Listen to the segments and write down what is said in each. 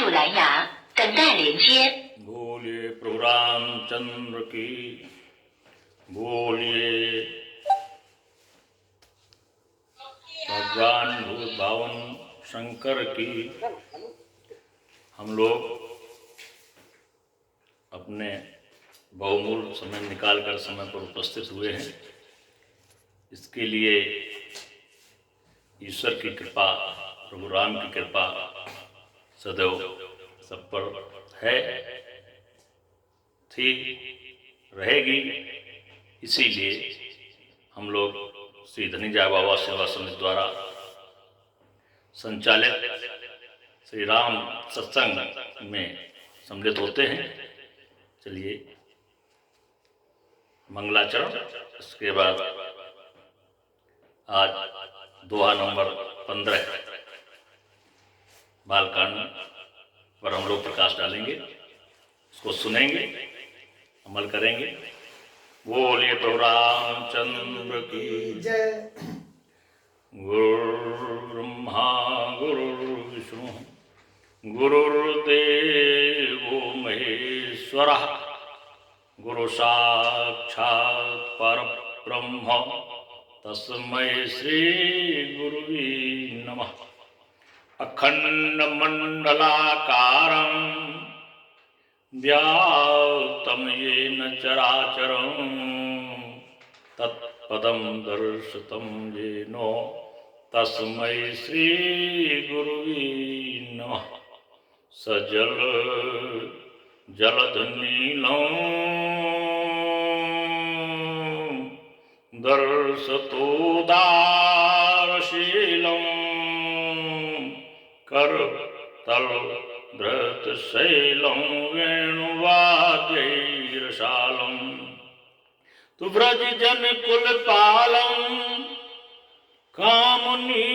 注蓝牙，等待连接。 बोलिए प्रभु रामचंद्र की, बोलिए भगवान भूत भावन शंकर की। हम लोग अपने बहुमूल्य समय निकालकर समय पर उपस्थित हुए हैं। इसके लिए ईश्वर की कृपा, प्रभु राम की कृपा सदैव सब पर है, थी, रहेगी। इसीलिए हम लोग श्री धनीजा बाबा सेवा समिति द्वारा संचालित श्री राम सत्संग में सम्मिलित होते हैं। चलिए मंगलाचरण, इसके बाद आज दोहा नंबर 15 बालकांड पर हम लोग प्रकाश डालेंगे, उसको सुनेंगे, अमल करेंगे। बोलिए प्रभु रामचंद्र की जय। गुरु ब्रह्मा गुरु विष्णु गुरुर्देवो महेश्वरः गुरु साक्षात् परब्रह्म तस्मै श्री गुरुवे नमः। अखंड मंडलाकारं व्याप्तं येन चराचरं तत्पदं दर्शितं येन तस्मै श्री गुरुवे नमः। सजल जलधनीलं दर्शतोदारशीलं करतल धृतशैलं वेणुवाद्यैरशालं तु व्रज जन कुल पालं कामुनी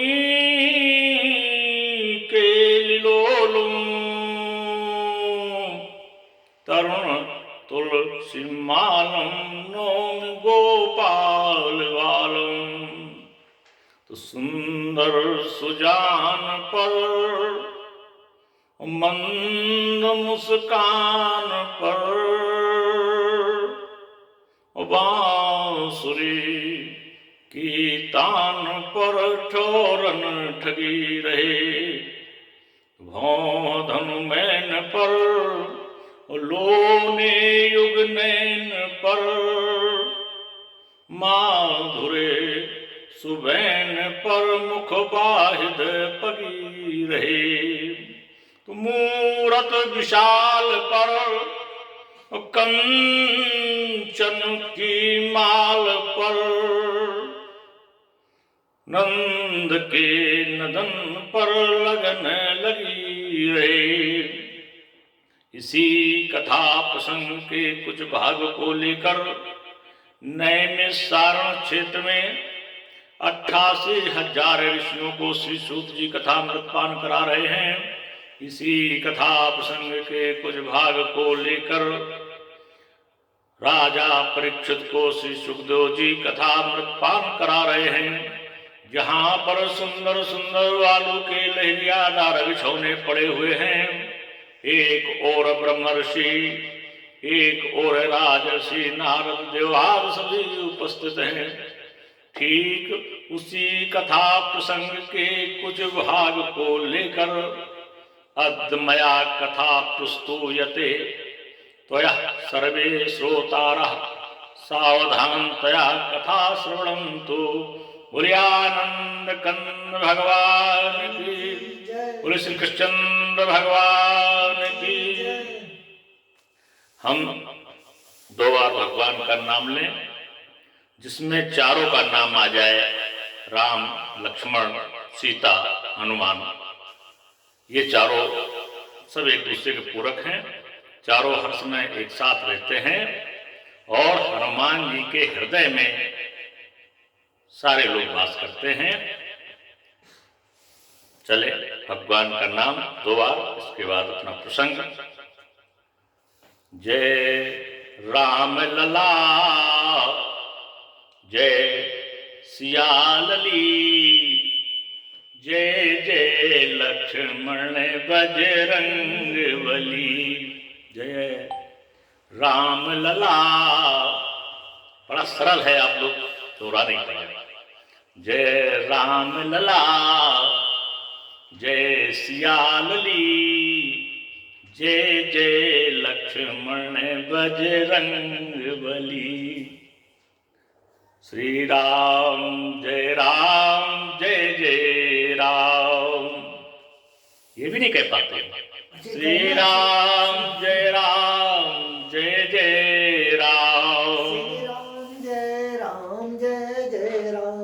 केलिलोलुं तरुण तुलसी मालं नौमि गोपाल बालं। तो सुंदर सुजान पर मंद मुस्कान पर बांसुरी की तान पर ठोरन ठगी रहे। भौधन मैन पर लोने युग नैन पर माधुरे सुबैन पर मुख बाहिद पगी रहे। तो मूरत विशाल पर कंचन की माल पर नंद के नदन पर लगन लगी रहे। इसी कथा प्रसंग के कुछ भाग को लेकर नैमिषारण्य क्षेत्र में 88,000 ऋषियों को श्री सूत जी कथा मृतपान करा रहे हैं। इसी कथा प्रसंग के कुछ भाग को लेकर राजा परीक्षित को श्री सुखदेव जी कथा मृतपान करा रहे हैं। जहां पर सुंदर सुंदर वालों के लहरियादार बिछौने पड़े हुए हैं। एक और ब्रह्मर्षि, एक और राजर्षि नारद देवाद सभी उपस्थित हैं। ठीक उसी कथा प्रसंग के कुछ भाग को लेकर अद्मया कथा प्रस्तूयते त्वया सर्वे श्रोतारः सावधानतया कथा श्रवणन्तु। बोलियानंद कंद भगवान की, बोले श्री कृष्णचंद्र भगवान की। हम 2 बार भगवान का नाम लें जिसमें चारों का नाम आ जाए, राम, लक्ष्मण, सीता, हनुमान। ये चारों सब एक दूसरे के पूरक हैं। चारों हर समय एक साथ रहते हैं और हनुमान जी के हृदय में सारे लोग वास करते हैं। चले भगवान का नाम 2 बार, इसके बाद अपना प्रसंग। जय राम लला, जय सिया लली, जय जय लक्ष्मण बजरंग बली। जय राम लला। बड़ा सरल है, आप लोग दोहरा नहीं पाएंगे। जय राम लला, जय सियालली, जय जय लक्ष्मण बजरंग बली। श्री राम जय जय राम। ये भी नहीं कह पाते। श्री राम जय जय राम। जय जय राम।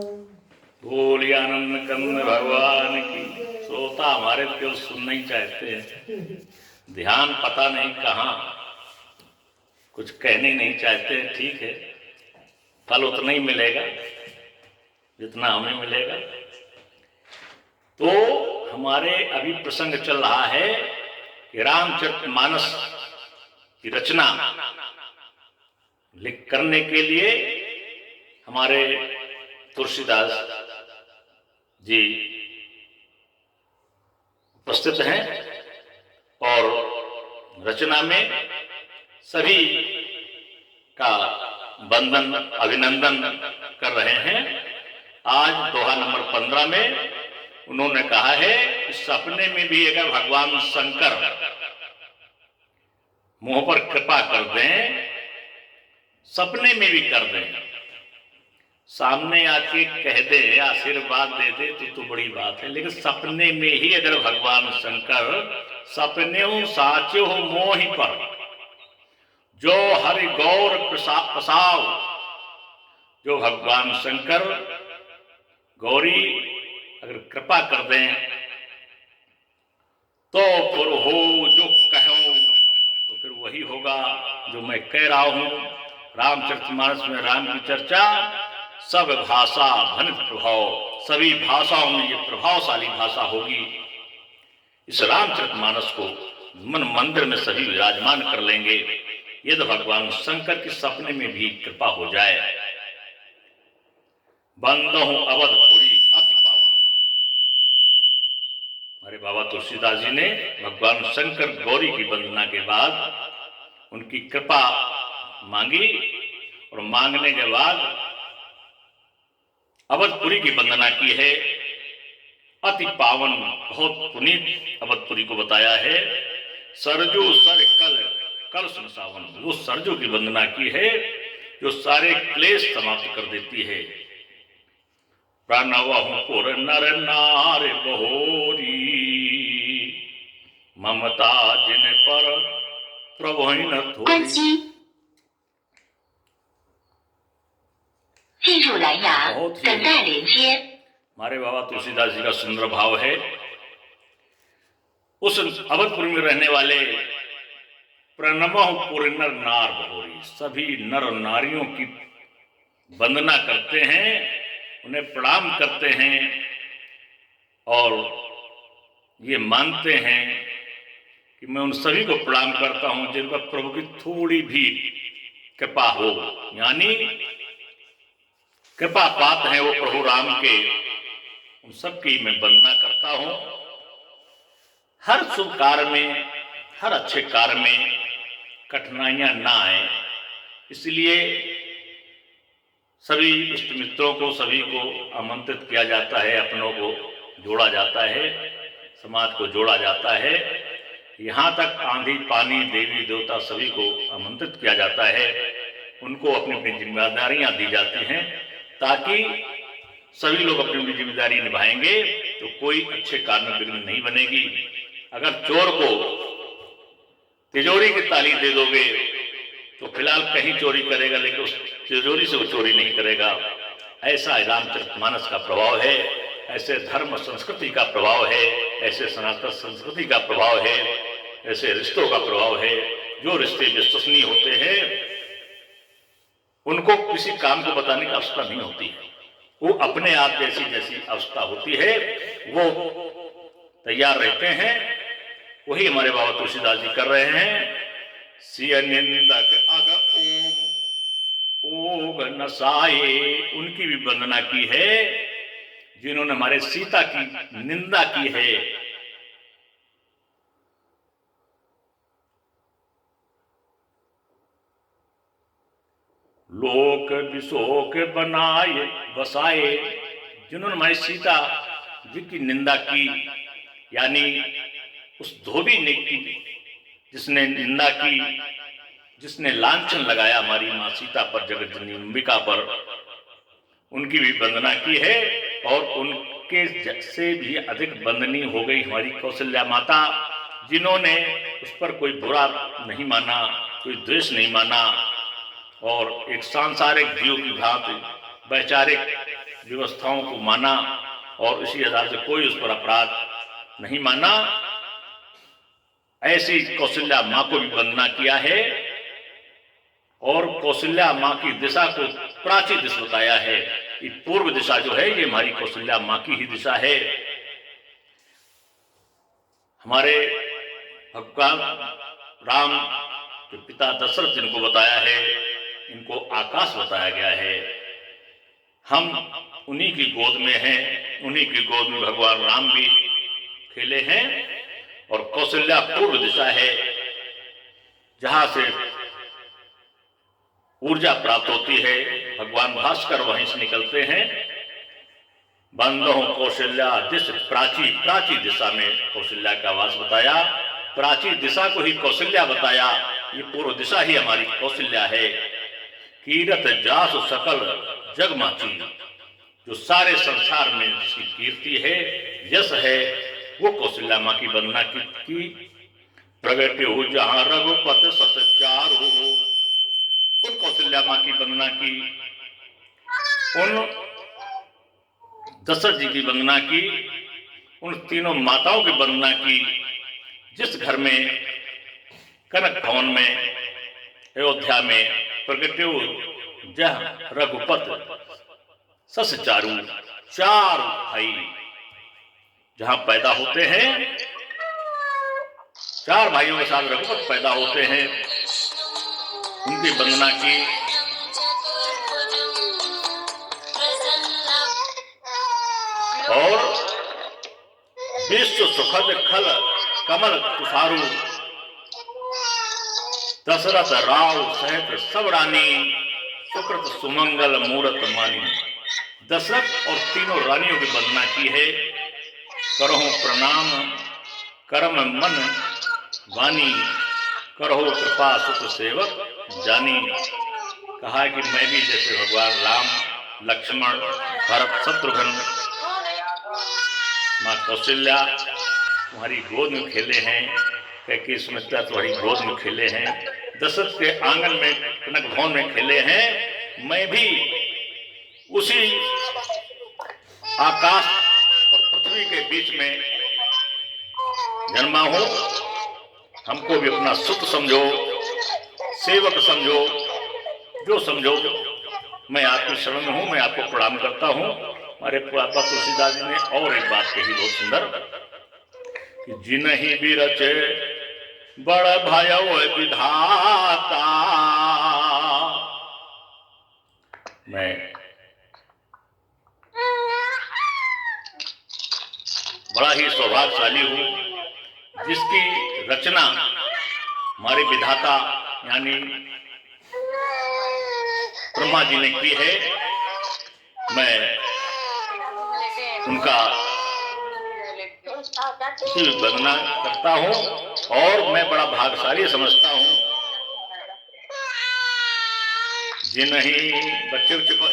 बोलिए आनंद कंद भगवान की। श्रोता हमारे केवल सुनना ही चाहते हैं, ध्यान पता नहीं कहाँ, कुछ कहने नहीं चाहते। ठीक है, फल उतना ही मिलेगा जितना हमें मिलेगा। तो हमारे अभी प्रसंग चल रहा है कि रामचरितमानस की रचना करने के लिए हमारे तुलसीदास जी उपस्थित हैं और रचना में सभी का वंदन अभिनंदन कर रहे हैं। आज दोहा नंबर 15 में उन्होंने कहा है कि सपने में भी अगर भगवान शंकर मुंह पर कृपा कर दें, सपने में भी कर दें, सामने आके कह दे, आशीर्वाद दे दे तो बड़ी बात है। लेकिन सपने में ही अगर भगवान शंकर सपने साचो मोहि पर जो हरि गौर प्रसाव, जो भगवान शंकर गौरी अगर कृपा कर दें तो फिर हो जो कहूं तो फिर वही होगा जो मैं कह रहा हूं। रामचरितमानस में राम की चर्चा सब भाषा भनित प्रभाव, सभी भाषाओं में ये प्रभावशाली भाषा होगी। इस रामचरितमानस को मन मंदिर में सभी विराजमान कर लेंगे यदि भगवान शंकर के सपने में भी कृपा हो जाए। बंदहु अवधपुरी अति पावन। हमारे बाबा तुलसीदास जी ने भगवान शंकर गौरी की वंदना के बाद उनकी कृपा मांगी और मांगने के बाद अवधपुरी की वंदना की है। अति पावन, बहुत पुनीत अवधपुरी को बताया है। सरजू सर कल सुन सावन, वो सरजू की वंदना की है जो सारे क्लेश समाप्त कर देती है। प्रणवहु पुर नर नार बहोरी, ममता जिन पर प्रभु न थोरी। 进入蓝牙，等待连接。 हमारे बाबा तुलसीदास जी का सुंदर भाव है। उस अवधपुर में रहने वाले प्रणवहु पुर नर नार बहोरी, सभी नर नारियों की वंदना करते हैं, उन्हें प्रणाम करते हैं और ये मानते हैं कि मैं उन सभी को प्रणाम करता हूं जिन पर प्रभु की थोड़ी भी कृपा हो, यानी कृपा पात्र है वो प्रभु राम के, उन सबकी मैं वंदना करता हूं। हर शुभ कार्य में, हर अच्छे कार्य में कठिनाइयां ना आए, इसलिए सभी इष्ट मित्रों को, सभी को आमंत्रित किया जाता है, अपनों को जोड़ा जाता है, समाज को जोड़ा जाता है। यहाँ तक आंधी पानी देवी देवता सभी को आमंत्रित किया जाता है, उनको अपनी अपनी जिम्मेदारियां दी जाती हैं ताकि सभी लोग अपनी अपनी जिम्मेदारी निभाएंगे तो कोई अच्छे कार्य में विघ्न नहीं बनेगी। अगर चोर को तिजोरी की ताली दे दोगे तो फिलहाल कहीं चोरी करेगा लेकिन उस तिजोरी से वो चोरी नहीं करेगा। ऐसा रामचरितमानस का प्रभाव है, ऐसे धर्म संस्कृति का प्रभाव है, ऐसे सनातन संस्कृति का प्रभाव है, ऐसे रिश्तों का प्रभाव है। जो रिश्ते विश्वसनीय होते हैं उनको किसी काम को बताने की आवश्यकता नहीं होती है, वो अपने आप जैसी जैसी अवस्था होती है वो तैयार रहते हैं। वही हमारे बाबा तुलसीदास जी कर रहे हैं। सिय निंदक अग ओग नसाए, उनकी भी वंदना की है जिन्होंने हमारे सीता की निंदा की है लोक विशोक बनाए बसाए, जिन्होंने हमारी सीता जी की निंदा की, यानी उस धोबी ने की जिसने निंदा की, जिसने लांछन लगाया हमारी मां सीता पर, जगत जननी अंबिका पर, उनकी भी वंदना की है। और उनके से भी अधिक वंदनीय हो गई हमारी कौशल्या माता, जिन्होंने उस पर कोई बुरा नहीं माना, कोई द्वेष नहीं माना, और एक सांसारिक जीव की भांति वैचारिक व्यवस्थाओं को माना, और इसी आधार से कोई उस पर अपराध नहीं माना। ऐसी कौशल्या मां को भी वंदना किया है। और कौशल्या मां की दिशा को प्राची दिशा बताया है। ये पूर्व दिशा जो है ये हमारी कौशल्या मां की ही दिशा है। हमारे भगवान राम के पिता दशरथ जिनको बताया है, इनको आकाश बताया गया है। हम उन्हीं की गोद में हैं, उन्हीं की गोद में भगवान राम भी खेले हैं। और कौशल्या पूर्व दिशा है, जहां से ऊर्जा प्राप्त होती है। भगवान भास्कर वहीं से निकलते हैं। बंदो कौशल्या दिश प्राची, प्राची दिशा में कौशल्या का वास बताया, प्राची दिशा को ही कौशल्या बताया। ये पूर्व दिशा ही हमारी कौशल्या है। कीरत जास सकल जगमाची, जो सारे संसार में जिसकी कीर्ति है, यश है, वो कौशल्या मां की वंदना की। प्रगट हो जहां रघुपत सचारु हो, उन कौशल्या मां की वंदना की, उन दशरथ जी की वंदना की, उन तीनों माताओं की वंदना की, जिस घर में कनक भवन में अयोध्या में प्रगटे जह रघुपत सस चारू, चार भाई जहां पैदा होते हैं, चार भाइयों के साथ रघुपत पैदा होते हैं, उनकी वंदना की। और विश्व सुखद खल कमल तुषारु, दशरथ राव सहित सब रानी, सुकृत सुमंगल मूरत मानी। दशरथ और तीनों रानियों की वंदना की है। करहु प्रणाम करम मन वानी, करहु कृपा सुख सेवक जानी। कहा कि मैं भी जैसे भगवान राम, लक्ष्मण, भरत, शत्रुघ्न, मां कौशल्या तुम्हारी गोद में खेले हैं, कैकेयी सुमित्रा तुम्हारी गोद में खेले हैं, दशरथ के आंगन में कनक भवन में खेले हैं। मैं भी उसी आकाश और पृथ्वी के बीच में जन्मा हूं। हमको भी अपना सुत समझो, सेवक समझो, जो समझो। मैं आपकी शरण में हूं, मैं आपको प्रणाम करता हूं। हमारे पुरातन तुलसीदास जी ने और एक बात कही बहुत सुंदर, कि जिनहि भी रचे बड़ भयो विधाता। मैं बड़ा ही सौभाग्यशाली हूं जिसकी रचना हमारे विधाता यानी ब्रह्मा जी ने की है। मैं उनका वंदना करता हूं और मैं बड़ा भाग्यशाली समझता हूं। जिन्हीं बच्चे छुपा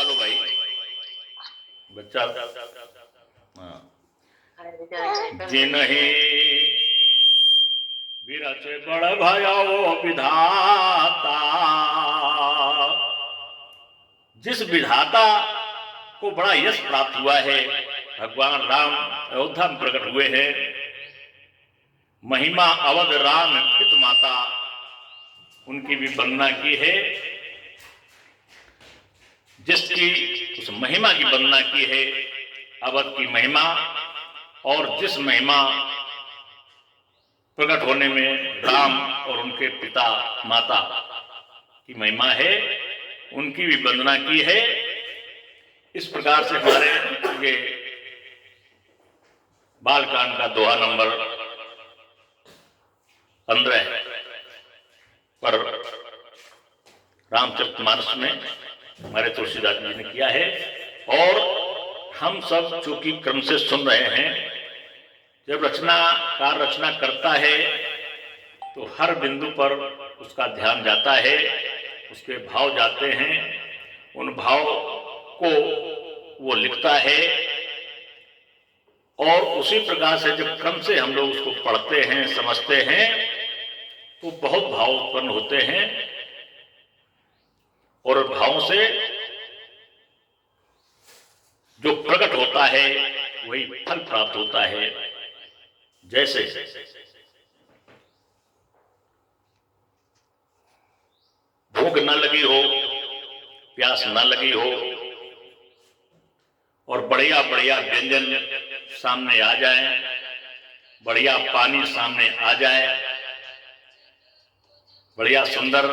लो भाई, बच्चा। जिन्हीं विरचे बड़ भयो विधाता, जिस विधाता को बड़ा यश प्राप्त हुआ है, भगवान राम अयोध्या में प्रकट हुए हैं। महिमा अवध राम पित माता, उनकी भी वंदना की है। जिसकी उस महिमा की वंदना की है, अवध की महिमा, और जिस महिमा प्रकट होने में राम और उनके पिता माता की महिमा है, उनकी भी वंदना की है। इस प्रकार से हमारे ये बालकांड का दोहा नंबर 15 पर रामचरितमानस में हमारे तुलसीदास जी ने किया है। और हम सब चूंकि क्रम से सुन रहे हैं, जब रचनाकार रचना करता है तो हर बिंदु पर उसका ध्यान जाता है, उसके भाव जाते हैं, उन भाव को वो लिखता है। और उसी प्रकार से जब क्रम से हम लोग उसको पढ़ते हैं, समझते हैं, तो बहुत भाव उत्पन्न होते हैं और भावों से जो प्रकट होता है वही फल प्राप्त होता है। जैसे भूख न लगी हो, प्यास न लगी हो और बढ़िया बढ़िया व्यंजन सामने आ जाए, बढ़िया पानी सामने आ जाए, बढ़िया सुंदर,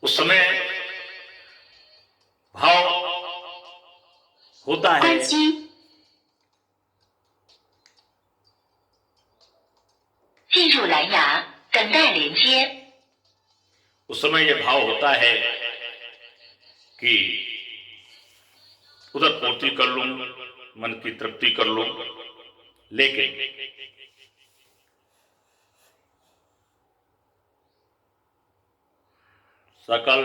उस समय भाव होता है। उस समय यह भाव होता है कि उधर पूर्ति कर लूं, मन की तृप्ति कर लूं, लेकिन सकल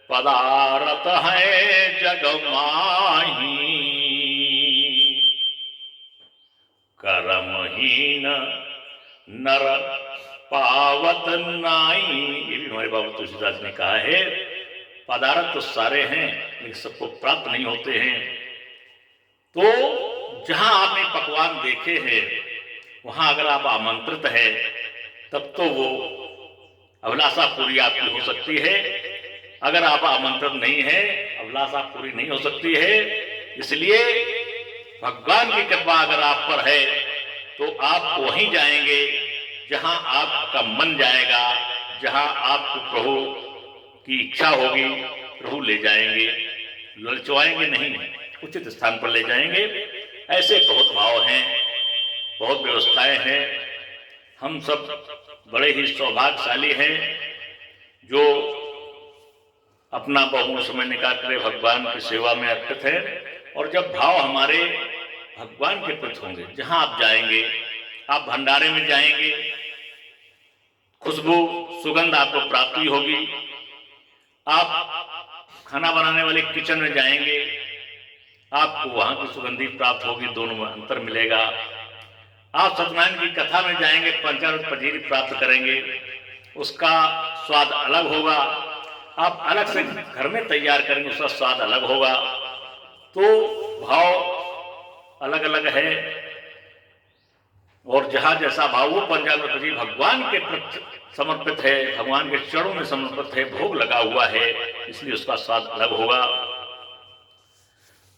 पदार्थ है जग माही, कर्महीन नर पावत नाई। ये भी हमारे बाबा तुलसीदास ने कहा है। पदार्थ तो सारे हैं लेकिन सबको प्राप्त नहीं होते हैं। तो जहां आपने पकवान देखे हैं वहां अगर आप आमंत्रित हैं तब तो वो अभिलाषा पूरी आपकी हो सकती है। अगर आप आमंत्रित नहीं है, अभिलाषा पूरी नहीं हो सकती है। इसलिए भगवान की कृपा अगर आप पर है तो आप वहीं जाएंगे जहां आपका मन जाएगा, जहां आपको प्रभु की इच्छा होगी, प्रभु ले जाएंगे, ललचवाएंगे नहीं, उचित स्थान पर ले जाएंगे। ऐसे बहुत भाव हैं, बहुत व्यवस्थाएं हैं। हम सब बड़े ही सौभाग्यशाली हैं जो अपना बहुमूल्य समय निकाल कर भगवान की सेवा में अर्पित है। और जब भाव हमारे भगवान के प्रति होंगे, जहां आप जाएंगे, आप भंडारे में जाएंगे, खुशबू सुगंध आपको प्राप्ति होगी। आप खाना बनाने वाले किचन में जाएंगे, आपको वहां की सुगंधी प्राप्त होगी, दोनों में अंतर मिलेगा। आप सत्यनारायण की कथा में जाएंगे, पंचामृत पंजीरी प्राप्त करेंगे, उसका स्वाद अलग होगा। आप अलग से घर में तैयार करेंगे, उसका स्वाद अलग होगा। तो भाव अलग अलग है और जहां जैसा भाव, वो पंचामृत पंजीरी भगवान के प्रति समर्पित है, भगवान के चरणों में समर्पित है, भोग लगा हुआ है, इसलिए उसका स्वाद अलग होगा।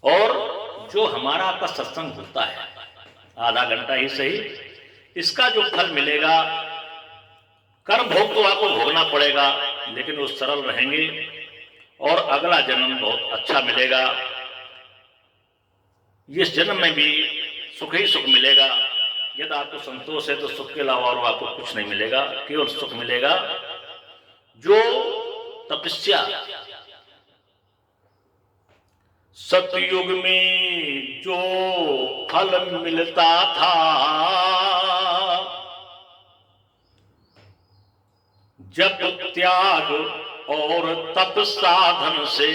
और जो हमारा आपका सत्संग होता है, आधा घंटा ही सही, इसका जो फल मिलेगा, कर्म भोग तो आपको भोगना पड़ेगा, लेकिन वो सरल रहेंगे और अगला जन्म बहुत अच्छा मिलेगा। इस जन्म में भी सुख ही सुख मिलेगा। यदि आपको संतोष है तो सुख के अलावा और आपको कुछ नहीं मिलेगा, केवल सुख मिलेगा। जो तपस्या सतयुग में जो फल मिलता था, जप त्याग और तप साधन से,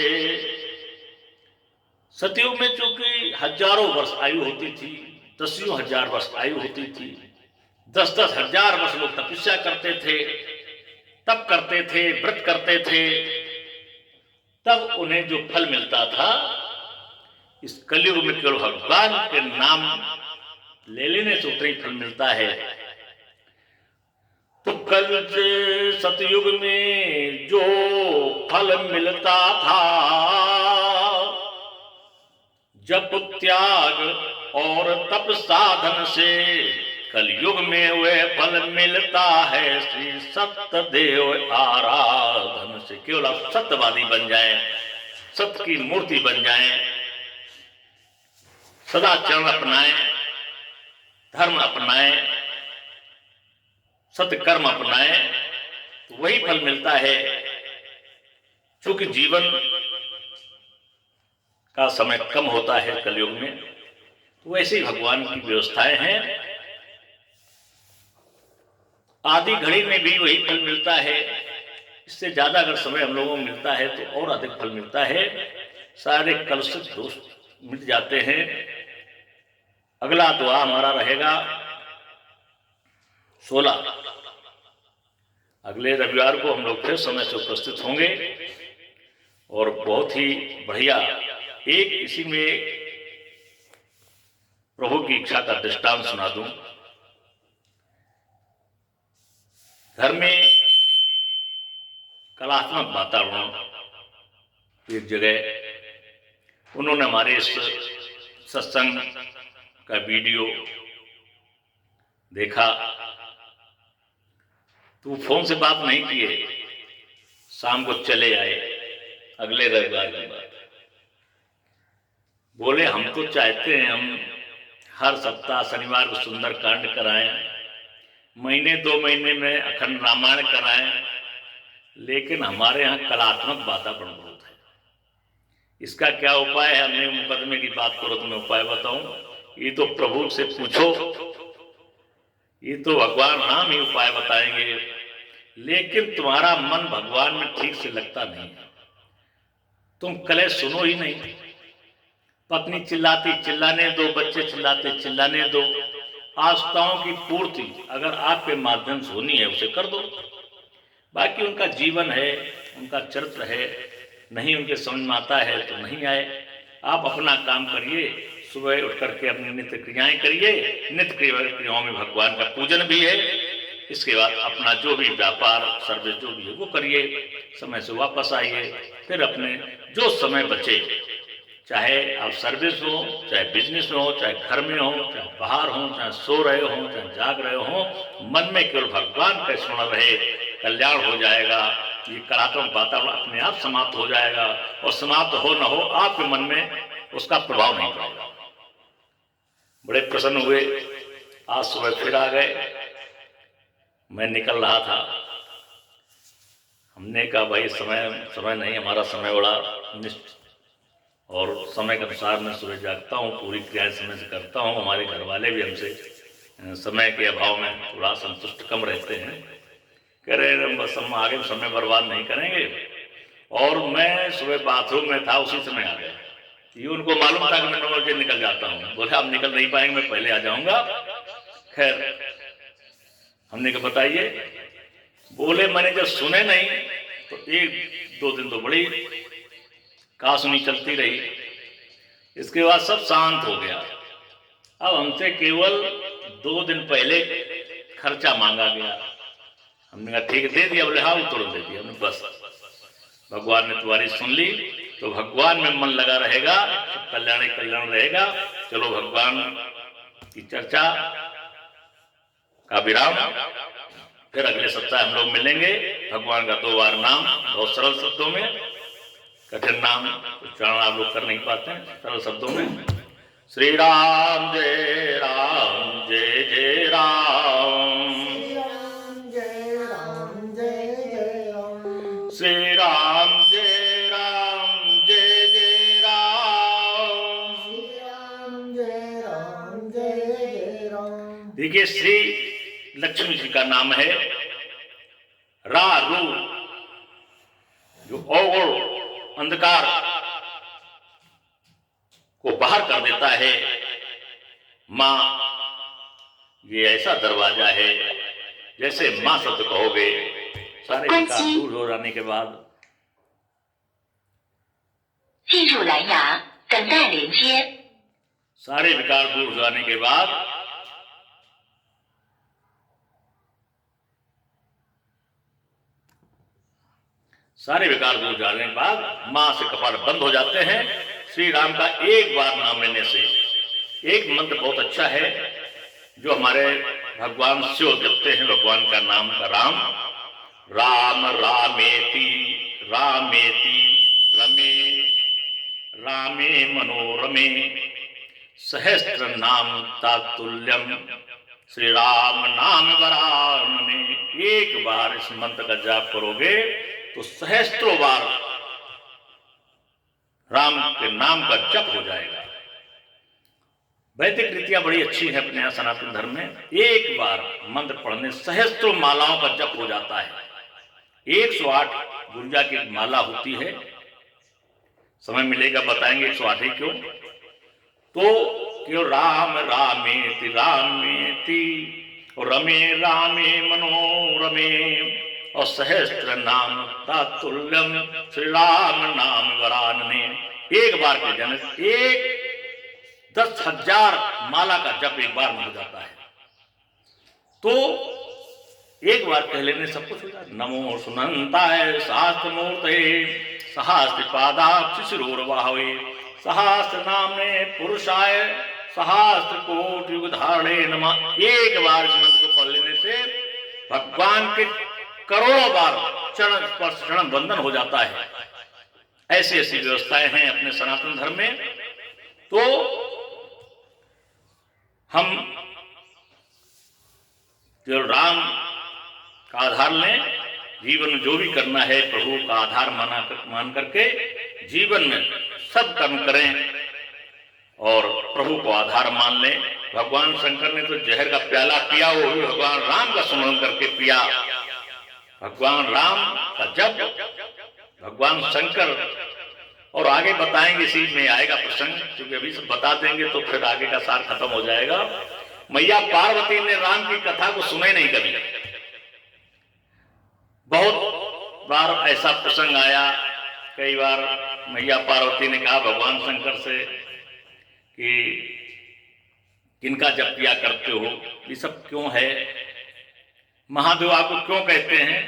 सतयुग में चूंकि हजारों वर्ष आयु होती थी, 10,000 वर्ष आयु होती थी, 10-10 हजार वर्ष लोग तपस्या करते थे, तप करते थे, व्रत करते थे, तब उन्हें जो फल मिलता था, इस कलयुग में केवल भगवान के नाम ले लेने से उतना ही फल मिलता है। तो कल सतयुग में जो फल मिलता था, जप त्याग और तप साधन से, कलयुग में वह फल मिलता है श्री सत्यदेव आराधन से। केवल आप सत्यवादी बन जाएं, सत्य की मूर्ति बन जाएं, सदा चरण अपनाएं, धर्म अपनाएं, सत्य कर्म अपनाएं, तो वही फल मिलता है। चूंकि जीवन का समय कम होता है कलयुग में, तो वैसे ही भगवान की व्यवस्थाएं हैं। आधी घड़ी में भी वही फल मिलता है, इससे ज्यादा अगर समय हम लोगों को मिलता है तो और अधिक फल मिलता है। सारे कलुषित दोष मिट जाते हैं। अगला दुआ हमारा रहेगा 16। अगले रविवार को हम लोग फिर समय से उपस्थित होंगे और बहुत ही बढ़िया एक इसी में प्रभु की इच्छा का दृष्टांत सुना दूं। घर में कलात्मक वातावरण की जगह उन्होंने हमारे इस सत्संग का वीडियो देखा, तो फोन से बात नहीं किए, शाम को चले आए अगले रविवार के बाद। बोले हम तो चाहते हैं हम हर सप्ताह शनिवार को सुंदर कांड कराएं, महीने 2 महीने में अखंड रामायण कराएं, लेकिन हमारे यहाँ कलात्मक वातावरण बहुत है। इसका क्या उपाय है? हमने मुकदमे की बात करो तो मैं उपाय बताऊं, ये तो प्रभु से पूछो, ये तो भगवान राम ही उपाय बताएंगे। लेकिन तुम्हारा मन भगवान में ठीक से लगता नहीं, तुम कलेश सुनो ही नहीं। पत्नी चिल्लाती चिल्लाने दो, बच्चे चिल्लाते चिल्लाने दो। आस्थाओं की पूर्ति अगर आपके माध्यम से होनी है उसे कर दो। बाकी उनका जीवन है, उनका चरित्र है, नहीं उनके समझ में आता है तो नहीं आए। आप अपना काम करिए, सुबह उठ करके अपनी नित्य क्रियाएं करिए। नित्य क्रियाओं में भगवान का पूजन भी है। इसके बाद अपना जो भी व्यापार सर्विस जो भी है वो करिए, समय से वापस आइए। फिर अपने जो समय बचे, चाहे आप सर्विस हो, चाहे बिजनेस में हो, चाहे घर में हो, चाहे बाहर हो, चाहे सो रहे हो, चाहे जाग रहे हो, मन में केवल भगवान का स्मरण रहे, कल्याण हो जाएगा। ये कलात्मक वातावरण अपने आप समाप्त हो जाएगा और समाप्त हो न हो आपके मन में उसका प्रभाव नहीं पड़ेगा। बड़े प्रसन्न हुए, आज सुबह फिर आ गए। मैं निकल रहा था, हमने कहा भाई समय नहीं, हमारा समय बड़ा निश्चित और समय के अनुसार मैं सुबह जागता हूँ, पूरी क्रियाएं समय से करता हूँ। हमारे घर वाले भी हमसे समय के अभाव में थोड़ा संतुष्ट कम रहते हैं, कह रहे बस हम आगे समय बर्बाद नहीं करेंगे। और मैं सुबह बाथरूम में था, उसी समय आ गया। ये उनको मालूम था कि मैं 9 बजे निकल जाता हूँ। बोले आप निकल नहीं पाएंगे, मैं पहले आ जाऊंगा। खैर हमने कहा बताइए। बोले मैंने जब सुने नहीं तो 1-2 दिन तो बड़ी कासुनी चलती रही, इसके बाद सब शांत हो गया। अब हमसे केवल 2 दिन पहले खर्चा मांगा गया। हमने कहा ठीक है दे दिया। बोले हाँ तुरंत दे दिया। हमने बस भगवान ने तुम्हारी सुन ली, तो भगवान में मन लगा रहेगा, कल्याण ही कल्याण रहेगा। चलो भगवान की चर्चा का विराम, फिर अगले सप्ताह हम लोग मिलेंगे। भगवान का 2 बार नाम बहुत सरल शब्दों में, कठिन नाम उच्चारण आप लोग कर नहीं पाते हैं, सरल शब्दों में श्री राम जय राम जय जय राम, जय राम जय जय राम, श्री राम जय राम जय जय राम, श्री राम जय राम जय जय राम। देखिए श्री लक्ष्मी जी का नाम है। रा रू जो और अंधकार को बाहर कर देता है, मां ये ऐसा दरवाजा है, जैसे मां शब्द कहोगे सारे विकार दूर हो जाने के बाद 进入蓝牙，等待连接。 सारे विकार दूर हो जाने के बाद मां से कपाट बंद हो जाते हैं। श्री राम का एक बार नाम लेने से, एक मंत्र बहुत अच्छा है जो हमारे भगवान शिव जपते हैं, भगवान का नाम का राम, राम रामेति रामेति रमे रामे मनोरमे सहस्त्र नाम तातुल्यम श्री राम नाम वरानने। एक बार इस मंत्र का जाप करोगे तो सहस्त्रों बार राम के नाम का जप हो जाएगा। वैदिक रीतियां बड़ी अच्छी है अपने यहाँ सनातन धर्म में। एक बार मंत्र पढ़ने सहस्त्रों मालाओं का जप हो जाता है। 108 गुंजा की माला होती है। समय मिलेगा बताएंगे 108 ही क्यों। तो क्यों राम रामेति रामेति रमे रामे मनोरमे और सहस्त्र नाम तातुल्यम श्री राम नाम वरानने। एक बार के जन 10,000 माला का जप एक बार में हो जाता है। तो एक बार कह लेने सब कुछ हो जाता। नमो सुनंताय शास्त्र मूर्ते सहस्त्र पादाक्ष शिरोर्वाहवे सहस्त्र नामने पुरुषाय सहस्त्र कोटि युग धारणे नमः। एक बार इस मंत्र को पढ़ लेने से भगवान के करोड़ों बार चरण स्पर्श चरण बंधन हो जाता है। ऐसी ऐसी व्यवस्थाएं हैं अपने सनातन धर्म में। तो हम केवल राम का आधार लें, जीवन में जो भी करना है प्रभु का आधार मान करके जीवन में सब कर्म करें और प्रभु को आधार मान लें। भगवान शंकर ने तो जहर का प्याला पिया, वो भी भगवान राम का स्मरण करके पिया। भगवान राम का जप भगवान शंकर, और आगे बताएंगे, इसी में आएगा प्रसंग, क्योंकि अभी सब बता देंगे तो फिर आगे का सार खत्म हो जाएगा। मैया पार्वती ने राम की कथा को सुने नहीं कभी। बहुत बार ऐसा प्रसंग आया, कई बार मैया पार्वती ने कहा भगवान शंकर से कि किनका जप किया करते हो, ये सब क्यों है, महादेव आपको क्यों कहते हैं।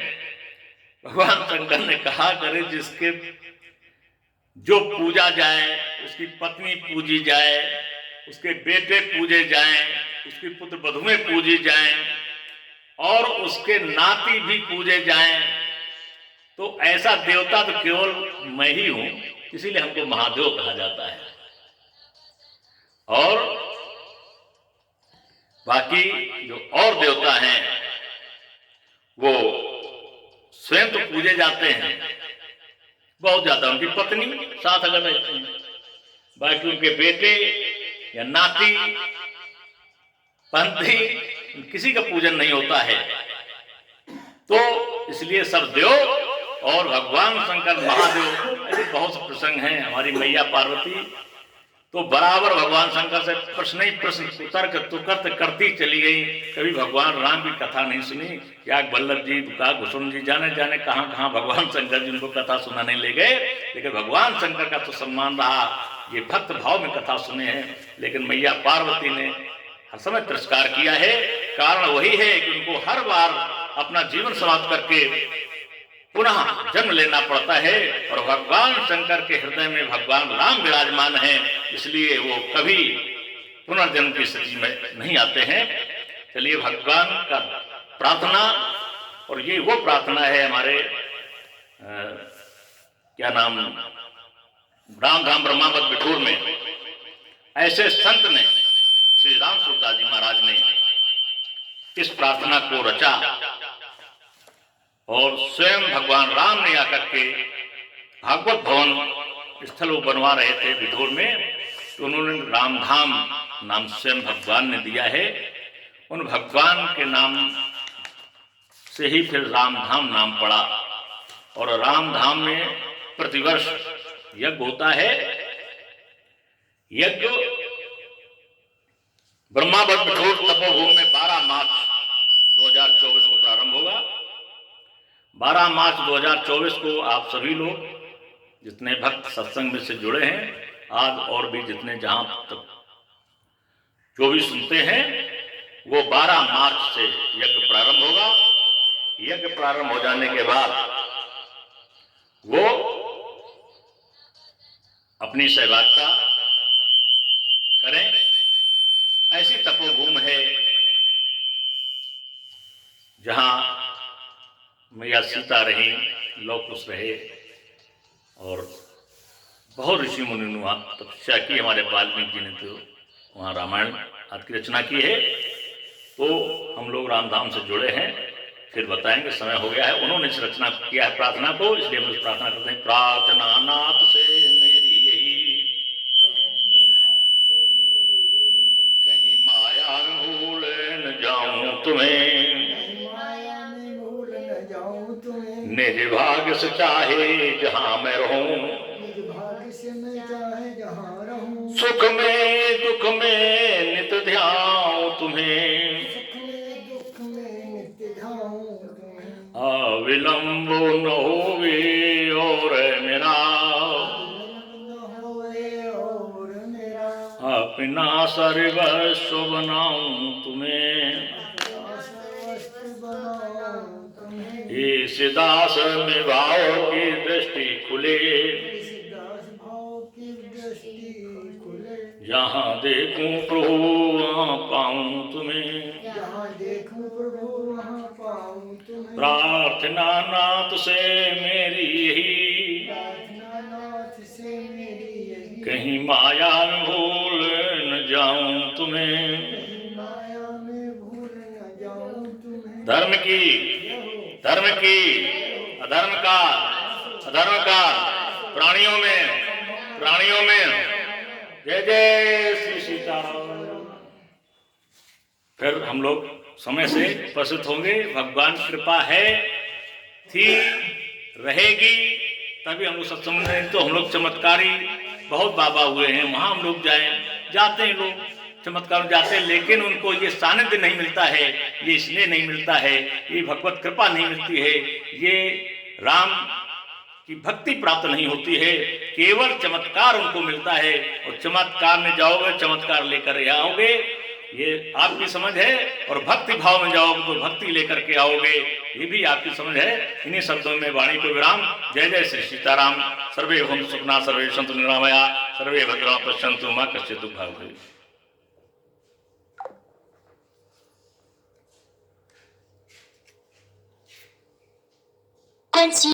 भगवान शंकर ने कहा करे जिसके जो पूजा जाए, उसकी पत्नी पूजी जाए, उसके बेटे पूजे जाएं, उसकी पुत्र वधुएं पूजी जाएं और उसके नाती भी पूजे जाएं, तो ऐसा देवता तो केवल मैं ही हूं, इसीलिए हमको महादेव कहा जाता है। और बाकी जो और देवता हैं वो स्वयं तो पूजे जाते हैं बहुत ज्यादा, उनकी पत्नी साथ अगर रहती हैं, बाकी उनके बेटे या नाती पंथी किसी का पूजन नहीं होता है। तो इसलिए सब देव और भगवान शंकर महादेव, ऐसे बहुत से प्रसंग हैं। हमारी मैया पार्वती तो बराबर भगवान शंकर से प्रश्न ही प्रश्न तर्क तुकर्क करती चली गई। कभी भगवान राम की कथा नहीं सुनी। क्या बल्लभ जी, का घुसुन जी, जाने जाने कहाँ कहाँ भगवान शंकर जी उनको कथा सुनाने ले गए, लेकिन भगवान शंकर का तो सम्मान रहा, ये भक्त भाव में कथा सुने हैं। लेकिन मैया पार्वती ने हर समय तिरस्कार किया है। कारण वही है कि उनको हर बार अपना जीवन समाप्त करके पुनः जन्म लेना पड़ता है, और भगवान शंकर के हृदय में भगवान राम विराजमान हैं, इसलिए वो कभी पुनर्जन्म की स्थिति में नहीं आते हैं। चलिए भगवान का प्रार्थना, और ये वो प्रार्थना है हमारे क्या नाम रामधाम ब्रह्मावत बिठूर में ऐसे संत ने, श्री राम सूरदास जी महाराज ने इस प्रार्थना को रचा, और स्वयं भगवान राम ने आकर के भागवत भवन स्थल वो बनवा रहे थे बिठूर में, तो उन्होंने रामधाम नाम स्वयं भगवान ने दिया है। उन भगवान के नाम से ही फिर रामधाम नाम पड़ा, और रामधाम में प्रतिवर्ष यज्ञ होता है। यज्ञ ब्रह्मावत बिठूर तपोभूमि में 12 मार्च 2024 को प्रारंभ होगा। 12 मार्च 2024 को आप सभी लोग जितने भक्त सत्संग में से जुड़े हैं, आज और भी जितने जहां तक जो भी सुनते हैं, वो 12 मार्च से यज्ञ प्रारंभ होगा। यज्ञ प्रारंभ हो जाने के बाद वो अपनी सहभागिता करें। ऐसी तपोभूमि है जहां मैया सीता रही, लौह कुश रहे, और बहुत ऋषि मुनि ने वहाँ तपस्या की। हमारे वाल्मीकि जी ने तो वहाँ रामायण आदि की रचना की है। तो हम लोग रामधाम से जुड़े हैं, फिर बताएंगे, समय हो गया है। उन्होंने इस रचना किया है प्रार्थना को, इसलिए हम लोग प्रार्थना करते हैं। प्रार्थना नाथ से मेरी तुम्हें, माया में भूल न जाऊं तुम्हें, निज भाग्य से चाहे जहाँ मैं रहूं, निज भाग्य से मैं चाहे जहाँ रहूं, सुख में दुख में नित ध्याऊं तुम्हें, सुख में दुख में नित्य ध्याऊं तुम्हें, अविलंब न होवे और मेरा, विलंब न होए और मेरा, अपना सर्वस्व बनाऊं तुम्हें, अपना सर्वस्व बनाऊं तुम्हें, इस दास में भाव की दृष्टि खुले, इस दास भाव की दृष्टि खुले, जहाँ देखूं प्रभु वहाँ पाऊं तुम्हें, जहाँ देखूं प्रभु वहाँ पाऊं तुम्हें, प्रार्थना नाथ से मेरी यही, प्रार्थना नाथ से मेरी यही, कहीं माया में भूल न जाऊं तुम्हें, कहीं माया में भूल न जाऊं तुम्हें, धर्म की अधर्म का प्राणियों में जय जय श्री सीताराम। फिर हम लोग समय से उपस्थित होंगे, भगवान कृपा है, थी, रहेगी, तभी हम लोग सत्संग में, तो हम लोग चमत्कारी बहुत बाबा हुए हैं, वहाँ हम लोग जाते हैं, लोग चमत्कार जाते हैं, लेकिन उनको ये सानिध्य नहीं मिलता है, ये स्नेह नहीं मिलता है, ये भगवत कृपा नहीं मिलती है, ये राम की भक्ति प्राप्त नहीं होती है, केवल चमत्कार उनको मिलता है, और चमत्कार में जाओगे चमत्कार लेकर आओगे, ये आपकी समझ है, और भक्ति भाव में जाओगे तो भक्ति लेकर के आओगे, ये भी आपकी समझ है। इन्हीं शब्दों में वाणी को विराम। जय जय श्री सीताराम। सर्वे भवन्तु सुखिनः, सर्वे सन्तु निरामयाः, सर्वे भद्राणि पश्यन्तु मा कश्चित् दुःखभाग् भवेत्।关机。